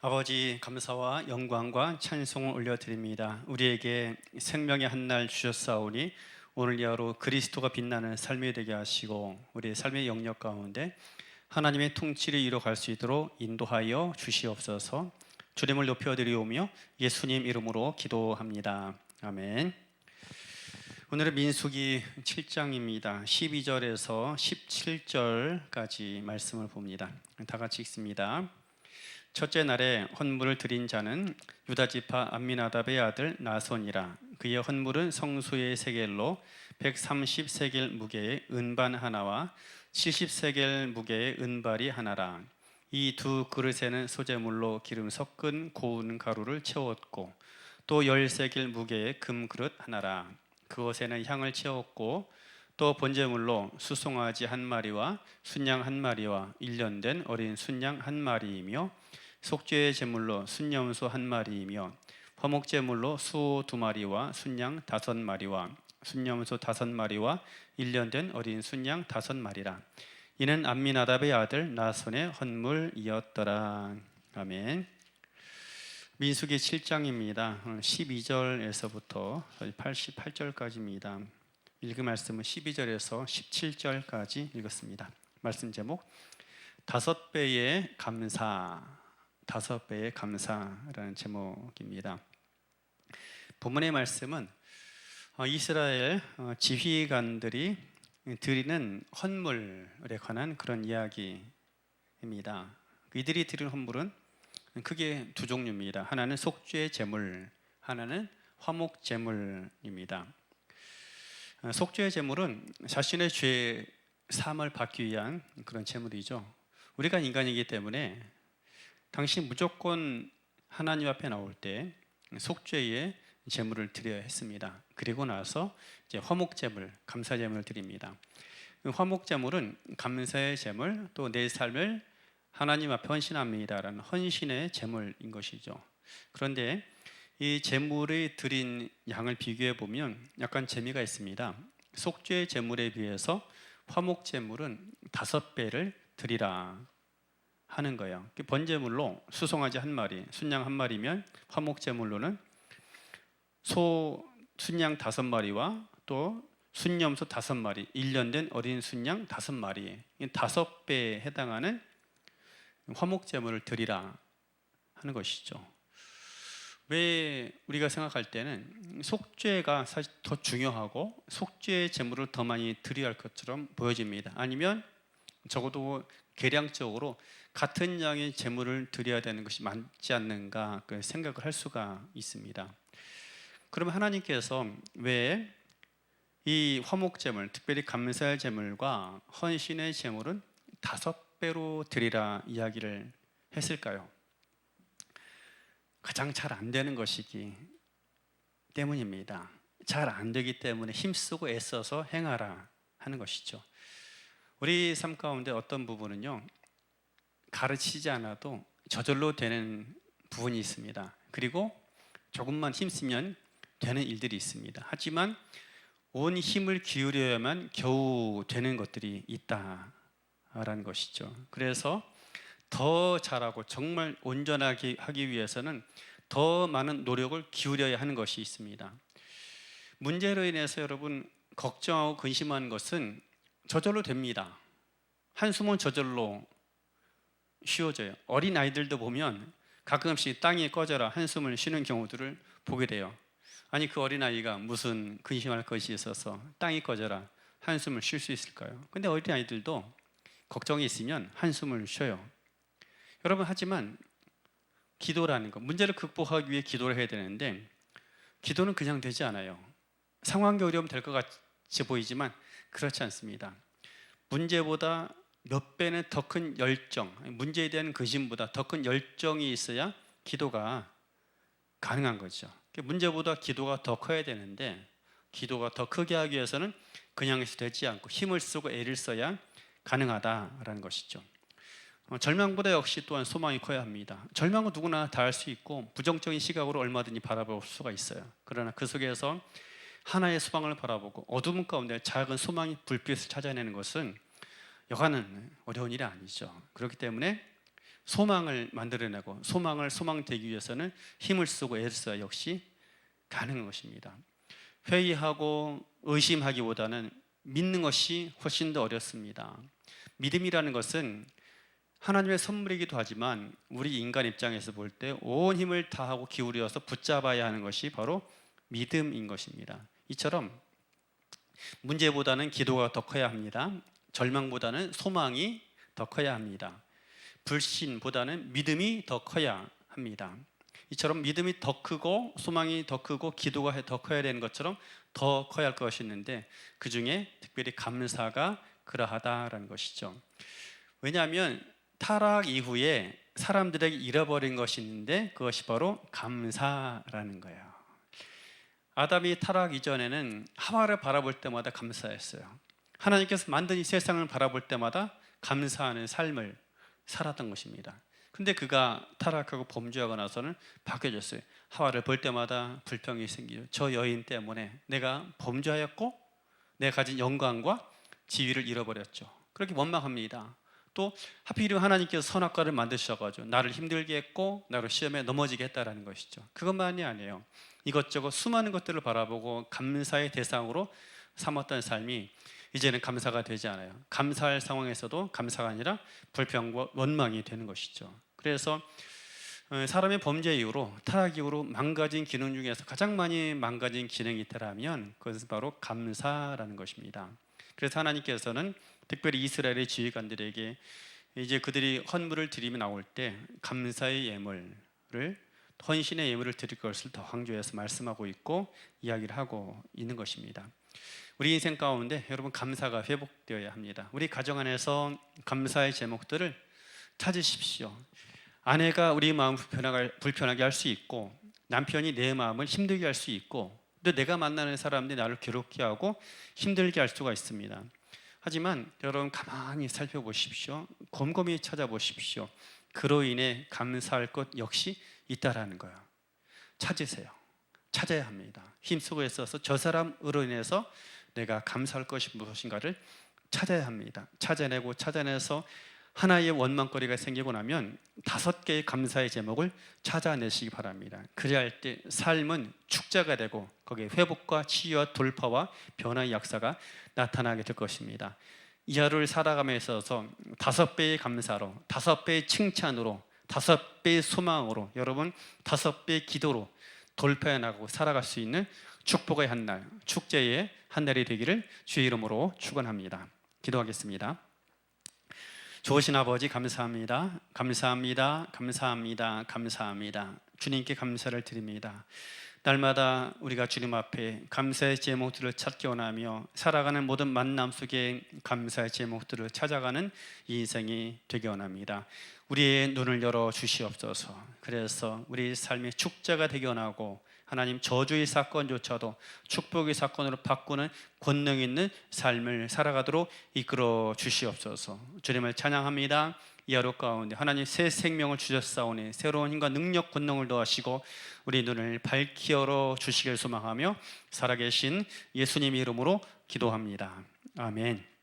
아버지, 감사와 영광과 찬송을 올려드립니다. 우리에게 생명의 한날 주셨사오니 오늘 여로 그리스도가 빛나는 삶이 되게 하시고 우리의 삶의 영역 가운데 하나님의 통치를 이루어갈 수 있도록 인도하여 주시옵소서. 주님을 높여드리오며 예수님 이름으로 기도합니다. 아멘. 오늘은 민수기 7장입니다. 12절에서 17절까지 말씀을 봅니다. 다 같이 읽습니다. 첫째 날에 헌물을 드린 자는 유다지파 암미나답의 아들 나손이라. 그의 헌물은 성수의 세겔로 130세겔 무게의 은반 하나와 70세겔 무게의 은발이 하나라. 이 두 그릇에는 소재물로 기름 섞은 고운 가루를 채웠고 또 10세겔 무게의 금그릇 하나라. 그것에는 향을 채웠고 또 번제물로 수송아지 한 마리와 순양 한 마리와 1년 된 어린 순양 한 마리이며 속죄의 제물로 순염소 한 마리이며 화목제물로 수 2마리와 순양 5마리와 순염소 5마리와 1년 된 어린 순양 5마리라. 이는 암미나답의 아들 나손의 헌물이었더라. 아멘. 민수기 7장입니다. 12절에서부터 88절까지입니다. 읽은 말씀은 12절에서 17절까지 읽었습니다. 말씀 제목 5배의 감사, 5배의 감사라는 제목입니다. 본문의 말씀은 이스라엘 지휘관들이 드리는 헌물에 관한 그런 이야기입니다. 이들이 드리는 헌물은 크게 두 종류입니다. 하나는 속죄 제물, 하나는 화목 제물입니다. 속죄 제물은 자신의 죄 사함을 받기 위한 그런 제물이죠. 우리가 인간이기 때문에 당시 무조건 하나님 앞에 나올 때 속죄의 제물을 드려야 했습니다. 그리고 나서 이제 화목 제물, 감사 제물을 드립니다. 화목 제물은 감사의 제물, 또 내 삶을 하나님 앞에 헌신합니다라는 헌신의 제물인 것이죠. 그런데 이 제물을 드린 양을 비교해 보면 약간 재미가 있습니다. 속죄 제물에 비해서 화목 제물은 5배를 드리라 하는 거예요. 번제물로 수송아지 한 마리, 순양 한 마리면 화목 제물로는 순양 5마리와 또 순염소 5마리, 1년 된 어린 순양 5마리, 5배에 해당하는 화목 제물을 드리라 하는 것이죠. 왜 우리가 생각할 때는 속죄가 사실 더 중요하고 속죄 제물을 더 많이 드려야 할 것처럼 보여집니다. 아니면 적어도 계량적으로 같은 양의 제물을 드려야 되는 것이 맞지 않는가 생각을 할 수가 있습니다. 그러면 하나님께서 왜 이 화목 제물, 특별히 감사의 제물과 헌신의 제물은 5배로 드리라 이야기를 했을까요? 가장 잘 안 되는 것이기 때문입니다. 잘 안 되기 때문에 힘쓰고 애써서 행하라 하는 것이죠. 우리 삶 가운데 어떤 부분은요, 가르치지 않아도 저절로 되는 부분이 있습니다. 그리고 조금만 힘쓰면 되는 일들이 있습니다. 하지만 온 힘을 기울여야만 겨우 되는 것들이 있다라는 것이죠. 그래서 더 잘하고 정말 온전하게 하기 위해서는 더 많은 노력을 기울여야 하는 것이 있습니다. 문제로 인해서 여러분 걱정하고 근심하는 것은 저절로 됩니다. 한숨은 저절로 쉬어져요. 어린 아이들도 보면 가끔씩 땅이 꺼져라 한숨을 쉬는 경우들을 보게 돼요. 아니 그 어린아이가 무슨 근심할 것이 있어서 땅이 꺼져라 한숨을 쉴 수 있을까요? 근데 어린아이들도 걱정이 있으면 한숨을 쉬어요. 여러분, 하지만 기도라는 것, 문제를 극복하기 위해 기도를 해야 되는데 기도는 그냥 되지 않아요. 상황이 어려우면 될 것 같이 보이지만 그렇지 않습니다. 문제보다 몇 배는 더 큰 열정, 문제에 대한 근심보다 더 큰 열정이 있어야 기도가 가능한 거죠. 문제보다 기도가 더 커야 되는데 기도가 더 크게 하기 위해서는 그냥 해서 되지 않고 힘을 쓰고 애를 써야 가능하다라는 것이죠. 절망보다 역시 또한 소망이 커야 합니다. 절망은 누구나 다 할 수 있고 부정적인 시각으로 얼마든지 바라볼 수가 있어요. 그러나 그 속에서 하나의 소망을 바라보고 어둠 가운데 작은 소망의 불빛을 찾아내는 것은 여간은 어려운 일이 아니죠. 그렇기 때문에 소망을 만들어내고 소망을 소망되기 위해서는 힘을 쓰고 애를 써야 역시 가능한 것입니다. 회의하고 의심하기보다는 믿는 것이 훨씬 더 어렵습니다. 믿음이라는 것은 하나님의 선물이기도 하지만 우리 인간 입장에서 볼 때 온 힘을 다하고 기울여서 붙잡아야 하는 것이 바로 믿음인 것입니다. 이처럼 문제보다는 기도가 더 커야 합니다. 절망보다는 소망이 더 커야 합니다. 불신보다는 믿음이 더 커야 합니다. 이처럼 믿음이 더 크고 소망이 더 크고 기도가 더 커야 되는 것처럼 더 커야 할 것이 있는데, 그 중에 특별히 감사가 그러하다라는 것이죠. 왜냐하면 타락 이후에 사람들에게 잃어버린 것이 있는데 그것이 바로 감사라는 거예요. 아담이 타락 이전에는 하와를 바라볼 때마다 감사했어요. 하나님께서 만든 이 세상을 바라볼 때마다 감사하는 삶을 살았던 것입니다. 근데 그가 타락하고 범죄하고 나서는 바뀌어졌어요. 하와를 볼 때마다 불평이 생기죠. 저 여인 때문에 내가 범죄하였고 내가 가진 영광과 지위를 잃어버렸죠. 그렇게 원망합니다. 또 하필이면 하나님께서 선악과를 만드셔가지고 나를 힘들게 했고 나를 시험에 넘어지게 했다라는 것이죠. 그것만이 아니에요. 이것저것 수많은 것들을 바라보고 감사의 대상으로 삼았던 삶이 이제는 감사가 되지 않아요. 감사할 상황에서도 감사가 아니라 불평과 원망이 되는 것이죠. 그래서 사람의 범죄 이후로 타락 이후로 망가진 기능 중에서 가장 많이 망가진 기능이 있다면 그것은 바로 감사라는 것입니다. 그래서 하나님께서는 특별히 이스라엘의 지휘관들에게 이제 그들이 헌물을 드리며 나올 때 감사의 예물을, 헌신의 예물을 드릴 것을 더 강조해서 말씀하고 있고 이야기를 하고 있는 것입니다. 우리 인생 가운데 여러분 감사가 회복되어야 합니다. 우리 가정 안에서 감사의 제목들을 찾으십시오. 아내가 우리 마음 불편하게 할 수 있고, 남편이 내 마음을 힘들게 할 수 있고, 또 내가 만나는 사람들이 나를 괴롭게 하고 힘들게 할 수가 있습니다. 하지만 여러분 가만히 살펴보십시오. 곰곰이 찾아보십시오. 그로 인해 감사할 것 역시 있다라는 거예요. 찾으세요. 찾아야 합니다. 힘쓰고 애써서 저 사람으로 인해서 내가 감사할 것이 무엇인가를 찾아야 합니다. 찾아내고 찾아내서 하나의 원망거리가 생기고 나면 5개의 감사의 제목을 찾아내시기 바랍니다. 그래야 할 때 삶은 축제가 되고 거기에 회복과 치유와 돌파와 변화의 역사가 나타나게 될 것입니다. 이 하루를 살아감에 있어서 5배의 감사로, 5배의 칭찬으로, 5배의 소망으로, 여러분 5배의 기도로 돌파해 나가고 살아갈 수 있는 축복의 한 날, 축제의 한 날이 되기를 주의 이름으로 축원합니다. 기도하겠습니다. 좋으신 아버지 감사합니다. 감사합니다. 감사합니다. 감사합니다. 주님께 감사를 드립니다. 날마다 우리가 주님 앞에 감사의 제목들을 찾기 원하며 살아가는 모든 만남 속에 감사의 제목들을 찾아가는 이 인생이 되기 원합니다. 우리의 눈을 열어 주시옵소서. 그래서 우리 삶의 축제가 되기 원하고 하나님 저주의 사건조차도 축복의 사건으로 바꾸는 권능 있는 삶을 살아가도록 이끌어 주시옵소서. 주님을 찬양합니다. 이 하루 가운데 하나님 새 생명을 주셨사오니 새로운 힘과 능력 권능을 더하시고 우리 눈을 밝히 열어 주시길 소망하며 살아계신 예수님 이름으로 기도합니다. 아멘.